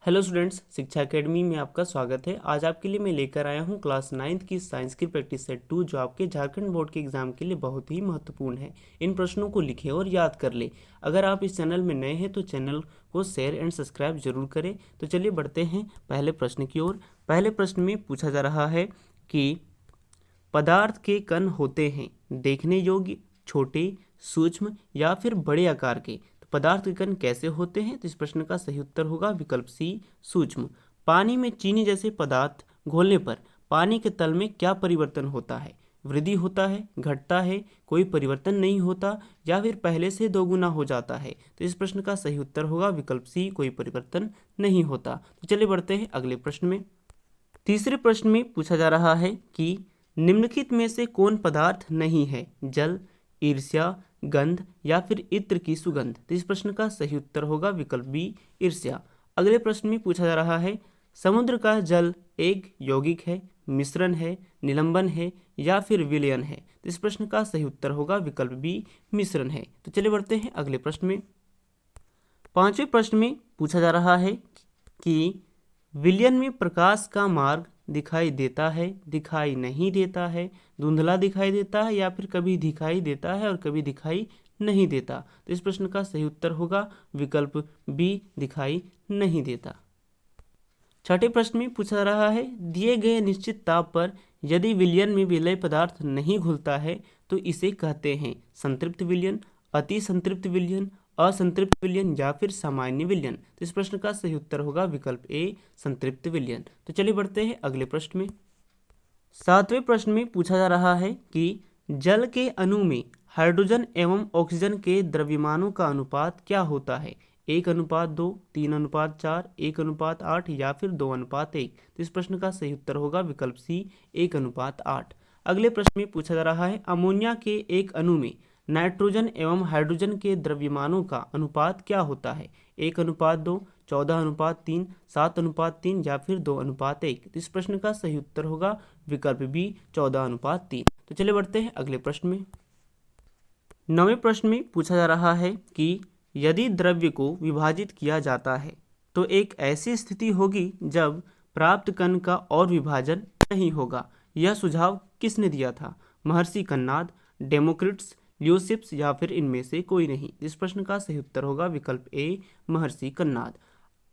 Hello students, शिक्षा academy में आपका स्वागत है। आज आपके लिए मैं लेकर आया हूं क्लास 9th की साइंस की प्रैक्टिस सेट 2, जो आपके झारखंड बोर्ड के एग्जाम के लिए बहुत ही महत्वपूर्ण है। इन प्रश्नों को लिखें और याद कर लें। अगर आप इस चैनल में नए हैं तो चैनल को शेयर एंड सब्सक्राइब जरूर करें। तो चलिए बढ़ते हैं पहले प्रश्न की ओर। पहले प्रश्न में पूछा जा रहा है कि पदार्थ के कण होते हैं देखने योग्य, छोटे, सूक्ष्म या फिर बड़े आकार के। तो पदार्थ के कण कैसे होते हैं? तो इस प्रश्न का सही उत्तर होगा विकल्प सी, सूक्ष्म। पानी में चीनी जैसे पदार्थ घोलने पर पानी के तल में क्या परिवर्तन होता है? वृद्धि होता है, घटता है, कोई परिवर्तन नहीं होता, या फिर पहले से दोगुना हो जाता है? तो इस प्रश्न का सही उत्तर होगा विकल्प सी, कोई परिवर्तन नहीं होता। तो चलिए बढ़ते हैं अगले प्रश्न में। तीसरे प्रश्न में पूछा जा रहा है कि निम्नलिखित में से कौन पदार्थ नहीं है? जल, ईर्ष्या, गंध या फिर इत्र की सुगंध? तो इस प्रश्न का सही उत्तर होगा विकल्प बी, ईर्ष्या। अगले प्रश्न में पूछा जा रहा है समुद्र का जल एक यौगिक है, मिश्रण है, निलंबन है या फिर विलयन है? तो इस प्रश्न का सही उत्तर होगा विकल्प बी, मिश्रण है। तो चलिए बढ़ते हैं अगले प्रश्न में। पांचवें प्रश्न में पूछा जा रहा है कि विलयन में प्रकाश का मार्ग दिखाई देता है, दिखाई नहीं देता है, धुंधला दिखाई देता है या फिर कभी दिखाई देता है और कभी दिखाई नहीं देता? तो इस प्रश्न का सही उत्तर होगा विकल्प बी, दिखाई नहीं देता। छठे प्रश्न में पूछा रहा है दिए गए निश्चित ताप पर यदि विलयन में विलय पदार्थ नहीं घुलता है तो इसे कहते हैं संतृप्त विलयन, अति संतृप्त विलयन, असंतृप्त विलयन या फिर सामान्य विलयन? तो इस प्रश्न का सही उत्तर होगा विकल्प ए, संतृप्त विलयन। तो चलिए बढ़ते हैं अगले प्रश्न में। सातवें प्रश्न में पूछा जा रहा है कि जल के अणु में हाइड्रोजन एवं ऑक्सीजन के द्रव्यमानों का अनुपात क्या होता है? 1:2, 3:4, 1:8 या फिर 2:1? तो इस प्रश्न का सही उत्तर होगा विकल्प सी, 1:8। अगले प्रश्न में पूछा जा रहा है अमोनिया के एक अणु में नाइट्रोजन एवं हाइड्रोजन के द्रव्यमानों का अनुपात क्या होता है? 1:2, 14:3, 7:3 या फिर 2:1? तो इस प्रश्न का सही उत्तर होगा विकल्प बी, 14:3। तो चलिए बढ़ते हैं अगले प्रश्न में। नवें प्रश्न में पूछा जा रहा है कि यदि द्रव्य को विभाजित किया जाता है तो एक ऐसी स्थिति होगी जब प्राप्त कण का और विभाजन नहीं होगा। यह सुझाव किसने दिया था? महर्षि कन्नाद, डेमोक्रिटस, ल्यूसिप्स या फिर इनमें से कोई नहीं? इस प्रश्न का सही उत्तर होगा विकल्प ए, महर्षि कन्नाद।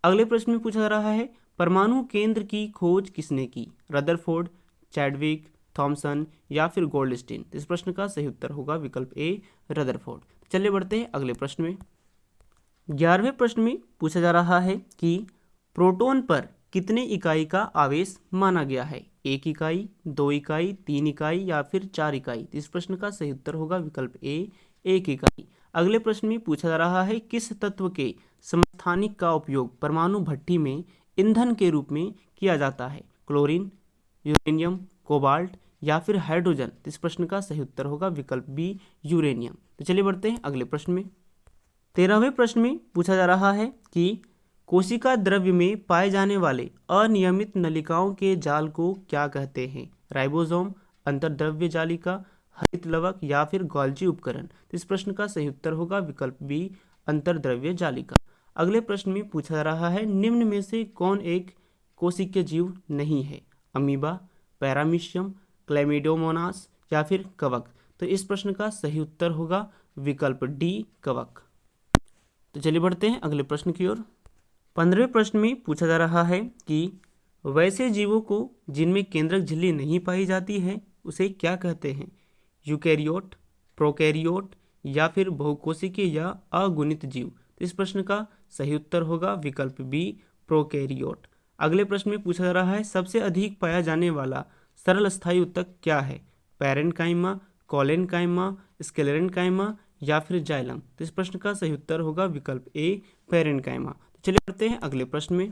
अगले प्रश्न में पूछा जा रहा है परमाणु केंद्र की खोज किसने की? रदरफोर्ड, चैडविक, थॉमसन या फिर गोल्डस्टीन? इस प्रश्न का सही उत्तर होगा विकल्प ए, रदरफोर्ड। चलिए बढ़ते हैं अगले प्रश्न में। 11वें प्रश्न में पूछा जा रहा है कि प्रोटॉन पर कितने इकाई का आवेश माना गया है? 1 इकाई, 2 इकाई, 3 इकाई या फिर 4 इकाई? इस प्रश्न का सही उत्तर होगा विकल्प ए, 1 इकाई। अगले प्रश्न में पूछा जा रहा है किस तत्व के समस्थानिक का उपयोग परमाणु भट्ठी में ईंधन के रूप में किया जाता है? क्लोरीन, यूरेनियम, कोबाल्ट या फिर हाइड्रोजन? इस प्रश्न का सही उत्तर होगा विकल्प बी, यूरेनियम। तो चलिए बढ़ते हैं अगले प्रश्न में। 13वें प्रश्न में पूछा जा रहा है कि कोशिका द्रव्य में पाए जाने वाले अनियमित नलिकाओं के जाल को क्या कहते हैं? राइबोसोम, अंतर्द्रव्य जालिका, हरित लवक या फिर गोल्जी उपकरण? तो इस प्रश्न का सही उत्तर होगा विकल्प बी, अंतर्द्रव्य जालिका। अगले प्रश्न में पूछा जा रहा है निम्न में से कौन एक कोशिकीय जीव नहीं है? अमीबा, पैरामीशियम, क्लैमिडोमोनास या फिर कवक? तो इस प्रश्न का सही उत्तर होगा विकल्प डी, कवक। तो चलिए बढ़ते हैं अगले प्रश्न की ओर। 15वें प्रश्न में पूछा जा रहा है कि वैसे जीवों को जिनमें केंद्रक झिल्ली नहीं पाई जाती है उसे क्या कहते हैं? यूकैरियोट, प्रोकैरियोट या फिर बहुकोशिकीय या अगुणित जीव? तो इस प्रश्न का सही उत्तर होगा विकल्प बी, प्रोकैरियोट। अगले प्रश्न में पूछा जा रहा है सबसे अधिक पाया जाने वाला सरल स्थायी ऊतक क्या है? पैरेन्काइमा, कोलेनकाइमा, स्क्लेरेन्काइमा या फिर जाइलम? तो इस प्रश्न का सही उत्तर होगा विकल्प ए, पैरेन्काइमा। तो चलिए बढ़ते हैं अगले प्रश्न में।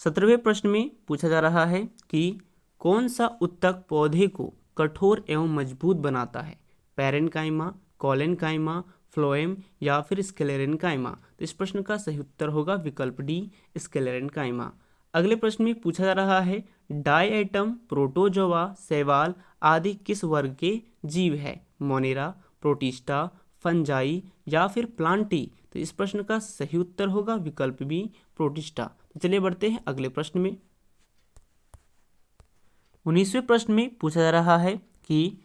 17वें प्रश्न में पूछा जा रहा है कि कौन सा ऊतक पौधे को कठोर एवं मजबूत बनाता है? पैरेन्काइमा, कोलेनकाइमा, फ्लोएम या फिर स्क्लेरेन्काइमा? तो इस प्रश्न का सही उत्तर होगा विकल्प डी, स्क्लेरेन्काइमा। अगले प्रश्न में पूछा जा रहा है डायएटम प्रोटोजोआ, शैवाल आदि किस वर्ग के जीव है? मोनेरा, प्रोटिस्टा, फंजाई या फिर प्लांटी? तो इस प्रश्न का सही उत्तर होगा विकल्प बी, प्रोटिस्टा। चलिए बढ़ते हैं अगले प्रश्न में। 19वें प्रश्न में पूछा जा रहा है कि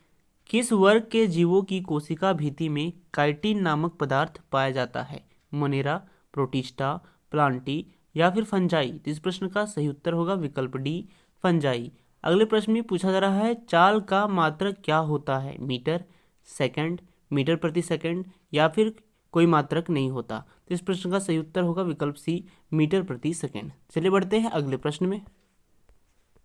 किस वर्ग के जीवों की कोशिका भित्ति में काइटिन नामक पदार्थ पाया जाता है? मोनेरा, प्रोटिस्टा, प्लांटी या फिर फंजाई। इस प्रश्न का सही उत्तर होगा विकल्प डी, फंजाई। अगले प्रश्न में पूछा जा रहा है चाल का मात्रक क्या होता है? मीटर, सेकंड, मीटर प्रति सेकंड या फिर कोई मात्रक नहीं होता। तो इस प्रश्न का सही उत्तर होगा विकल्प सी, मीटर प्रति सेकंड। चलिए बढ़ते हैं अगले प्रश्न में।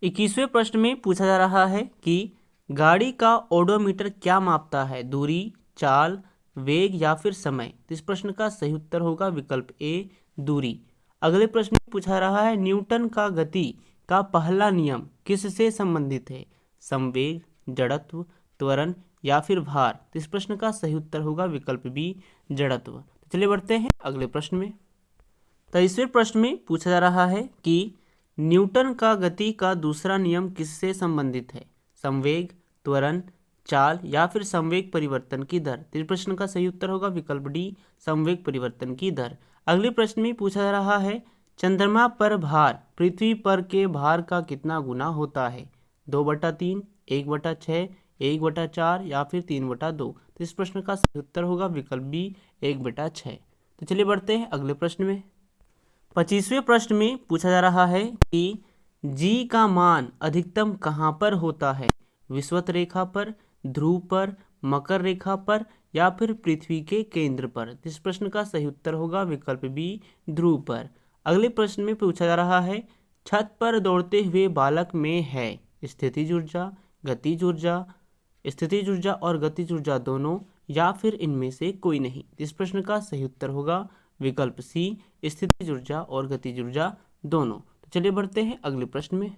21वें प्रश्न में पूछा जा रहा है कि गाड़ी का ओडोमीटर क्या मापता है? दूरी, चाल, वेग या फिर समय। तो इस प्रश्न का सही उत्तर होगा विकल्प ए, दूरी। अगले प्रश्न में पूछा रहा है न्यूटन का गति का पहला नियम किससे संबंधित है? संवेग, जड़त्व, त्वरण या फिर भार। तो इस प्रश्न का सही उत्तर होगा विकल्प बी, जड़त्व। तो चलिए बढ़ते हैं अगले प्रश्न में। 23वें प्रश्न में पूछा जा रहा है कि न्यूटन का गति का दूसरा नियम किससे संबंधित है? संवेग, त्वरण, चाल या फिर संवेग परिवर्तन की दर। इस प्रश्न का सही उत्तर होगा विकल्प डी, संवेग परिवर्तन की दर। अगले प्रश्न में पूछा जा रहा है चंद्रमा पर भार पृथ्वी पर के भार का कितना गुना होता है? 2/3, 1/6, 1/4 या फिर 3/2। तो इस प्रश्न का सही उत्तर होगा विकल्प बी, 1/6। तो चलिए बढ़ते हैं अगले प्रश्न में। 25वें प्रश्न में पूछा जा रहा है कि जी का मान अधिकतम कहाँ पर होता है? विषुवत रेखा पर, ध्रुव पर, मकर रेखा पर या फिर पृथ्वी के केंद्र पर। इस प्रश्न का सही उत्तर होगा विकल्प बी, ध्रुव पर। अगले प्रश्न में पूछा जा रहा है छत पर दौड़ते हुए बालक में है स्थितिज ऊर्जा, गतिज ऊर्जा, स्थितिज ऊर्जा और गतिज ऊर्जा दोनों या फिर इनमें से कोई नहीं। इस प्रश्न का सही उत्तर होगा विकल्प सी, स्थितिज ऊर्जा और गतिज ऊर्जा दोनों। तो चलिए बढ़ते हैं अगले प्रश्न में।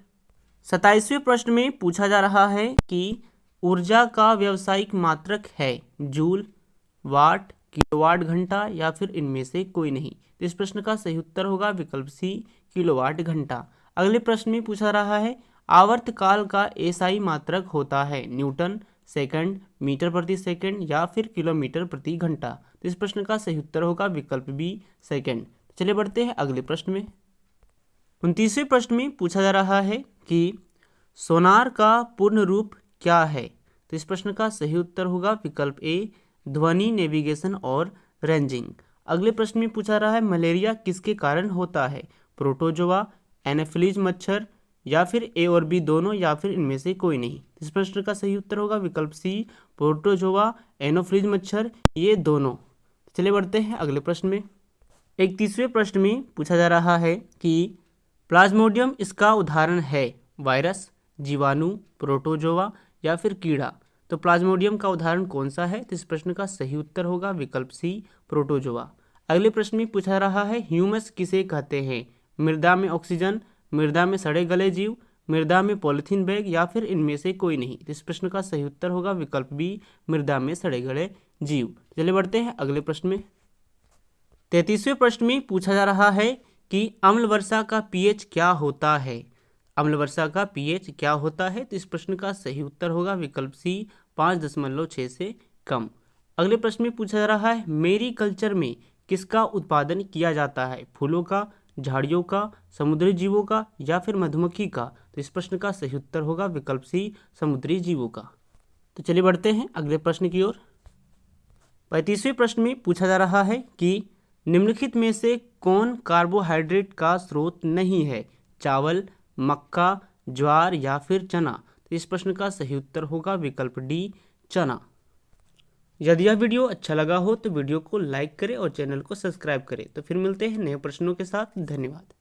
27वें प्रश्न में पूछा जा रहा है कि ऊर्जा का व्यावसायिक मात्रक है जूल, वाट, किलोवाट घंटा या फिर इनमें से कोई नहीं। तो इस प्रश्न का सही उत्तर होगा विकल्प सी, किलोवाट घंटा। अगले प्रश्न में पूछा रहा है आवर्तकाल का एसआई मात्रक होता है न्यूटन, सेकंड, मीटर प्रति सेकंड या फिर किलोमीटर प्रति घंटा। तो इस प्रश्न का सही उत्तर होगा विकल्प बी, सेकंड। चलिए बढ़ते हैं अगले प्रश्न में। 29वें प्रश्न में पूछा जा रहा है कि सोनार का पूर्ण रूप क्या है? तो इस प्रश्न का सही उत्तर होगा विकल्प ए, ध्वनि नेविगेशन और रेंजिंग। अगले प्रश्न में पूछा रहा है मलेरिया किसके कारण होता है? प्रोटोजोआ, एनाफिलीज मच्छर या फिर ए और बी दोनों या फिर इनमें से कोई नहीं। इस प्रश्न का सही उत्तर होगा विकल्प सी, प्रोटोजोआ, एनाफिलीज मच्छर ये दोनों। चलिए बढ़ते हैं अगले प्रश्न में। 31वें प्रश्न में पूछा जा रहा है कि प्लाज्मोडियम इसका उदाहरण है वायरस, जीवाणु, प्रोटोजोआ या फिर कीड़ा। तो प्लाज्मोडियम का उदाहरण कौन सा है? तो इस प्रश्न का सही उत्तर होगा विकल्प सी, प्रोटोजोआ। अगले प्रश्न में पूछा रहा है ह्यूमस किसे कहते हैं? मृदा में ऑक्सीजन, मृदा में सड़े गले जीव, मृदा में पॉलिथीन बैग या फिर इनमें से कोई नहीं। तो इस प्रश्न का सही उत्तर होगा विकल्प बी, मृदा में सड़े गले जीव। चलिए बढ़ते हैं अगले प्रश्न में। 33वें प्रश्न में पूछा जा रहा है कि अम्ल वर्षा का पीएच क्या होता है? अम्ल वर्षा का पीएच क्या होता है? तो इस प्रश्न का सही उत्तर होगा विकल्प सी, 5.6 से कम। अगले प्रश्न में पूछा जा रहा है मेरी कल्चर में किसका उत्पादन किया जाता है? फूलों का, झाड़ियों का, समुद्री जीवों का या फिर मधुमक्खी का। तो इस प्रश्न का सही उत्तर होगा विकल्प सी, समुद्री जीवों का। तो चलिए बढ़ते हैं अगले प्रश्न की ओर। 35वें प्रश्न में पूछा जा रहा है कि निम्नलिखित में से कौन कार्बोहाइड्रेट का स्रोत नहीं है? चावल, मक्का, ज्वार या फिर चना। तो इस प्रश्न का सही उत्तर होगा विकल्प डी, चना। यदि यह वीडियो अच्छा लगा हो तो वीडियो को लाइक करें और चैनल को सब्सक्राइब करें। तो फिर मिलते हैं नए प्रश्नों के साथ। धन्यवाद।